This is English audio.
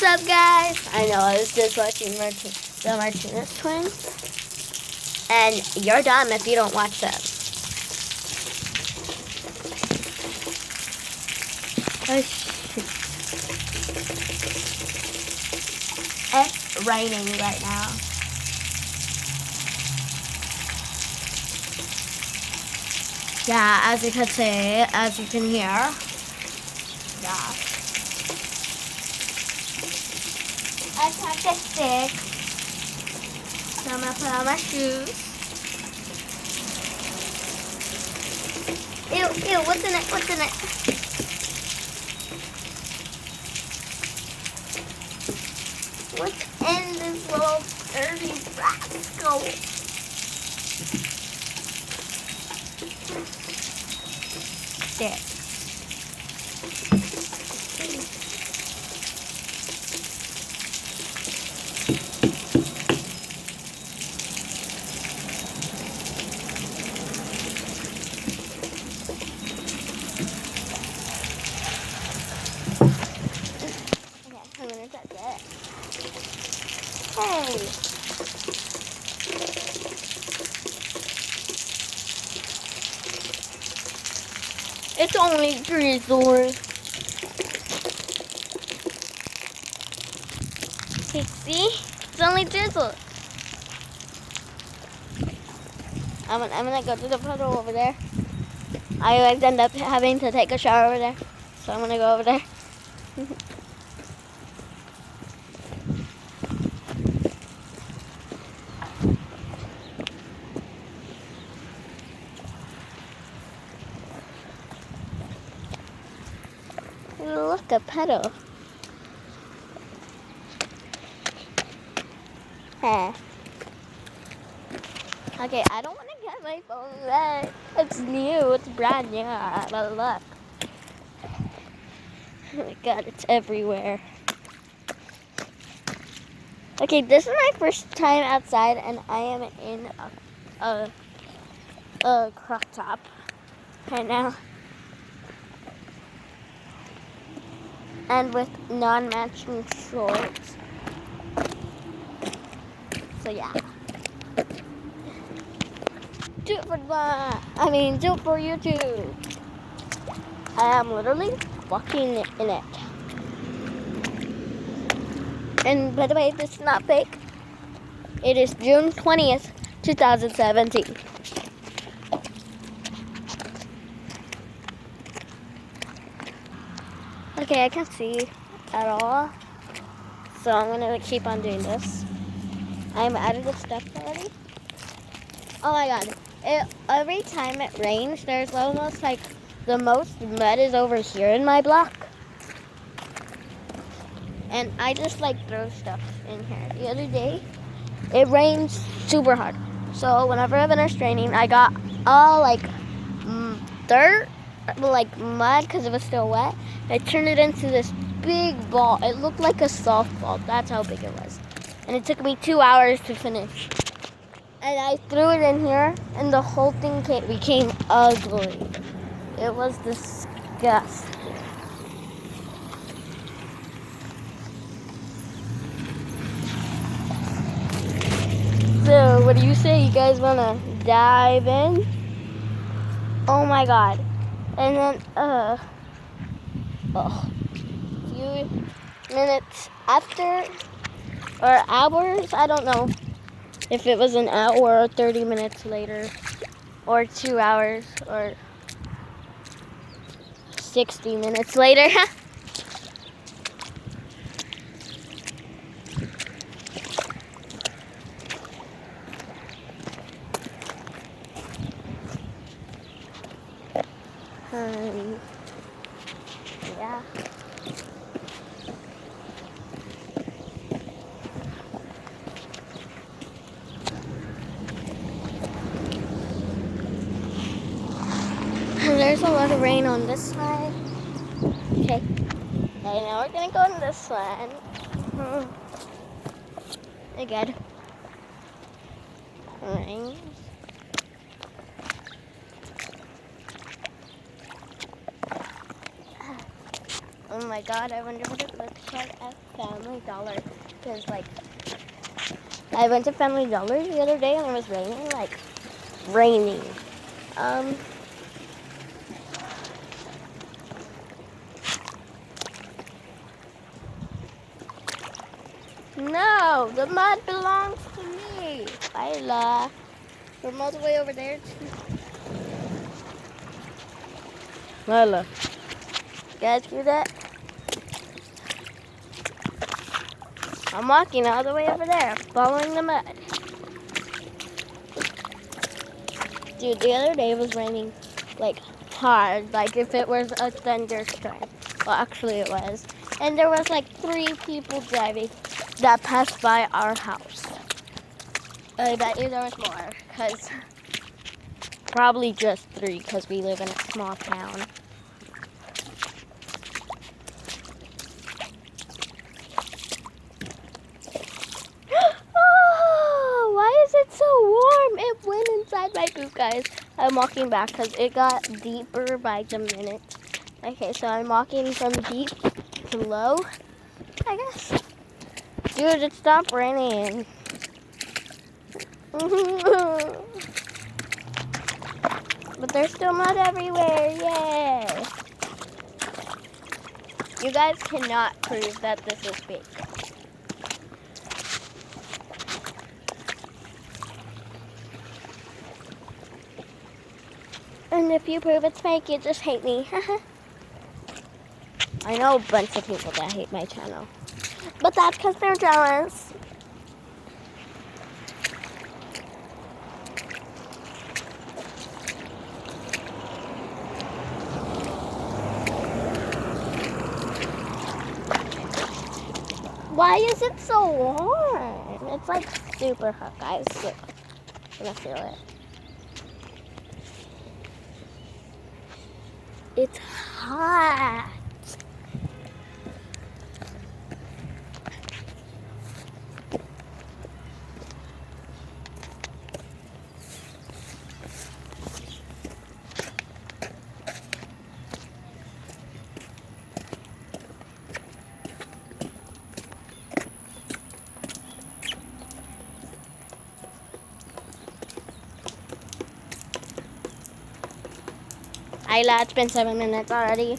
up, guys? I know I was just watching the Martinez twins, and you're dumb if you don't watch them. Oh shit! It's raining right now. Yeah, as you can hear. Yeah. I took a stick. So I'm gonna put on my shoes. Ew, what's in it? What's in it? What's in this little dirty rascal? There. I'm gonna touch it. Hey! It's only drizzle. Hey, see? It's only drizzle. I'm gonna go to the puddle over there. I always end up having to take a shower over there, so I'm gonna go over there. Look, a puddle. Huh. Okay, I don't want to get my phone wet. It's new. It's brand new. But look. Oh my god, it's everywhere. Okay, this is my first time outside, and I am in a crop top right now. And with non-matching shorts. So yeah. Do it for do it for YouTube. I am literally walking in it. And by the way, this is not fake. It is June 20th, 2017. Okay, I can't see at all. So I'm gonna keep on doing this. I'm out of the steps already. Oh my god. Every time it rains, there's almost like the most mud is over here in my block. And I just like throw stuff in here. The other day, it rained super hard. So whenever I finished training, I got all like dirt, like mud because it was still wet. I turned it into this big ball. It looked like a softball. That's how big it was. And it took me 2 hours to finish. And I threw it in here, and the whole thing became ugly. It was disgusting. So, what do you say? You guys want to dive in? Oh my god. And then, a few minutes after, or hours, I don't know if it was an hour or 30 minutes later, or 2 hours, or 60 minutes later. Yeah. There's a lot of rain on this side. Okay. Now we're gonna go on this one. Very good. Rain. Oh my god, I wonder what it looks like at Family Dollar. Because, like, I went to Family Dollar the other day and it was raining, like, raining. No, the mud belongs to me. Lila. From all the way over there to... Lila. You guys hear that? I'm walking all the way over there, following the mud. Dude, the other day it was raining, like, hard, like if it was a thunderstorm. Well, actually it was. And there was like 3 people driving that passed by our house. I bet you there was more, because probably just 3, because we live in a small town. Oh, why is it so warm? It went inside my boot, guys. I'm walking back because it got deeper by the minute. Okay, so I'm walking from deep to low, I guess. Dude, it stopped raining. But there's still mud everywhere, yay! You guys cannot prove that this is fake. And if you prove it's fake, you just hate me. I know a bunch of people that hate my channel. But that's because they're jealous. Why is it so warm? It's like super hot, guys. Look, I'm gonna feel it. It's hot. Ayla, it's been 7 minutes already.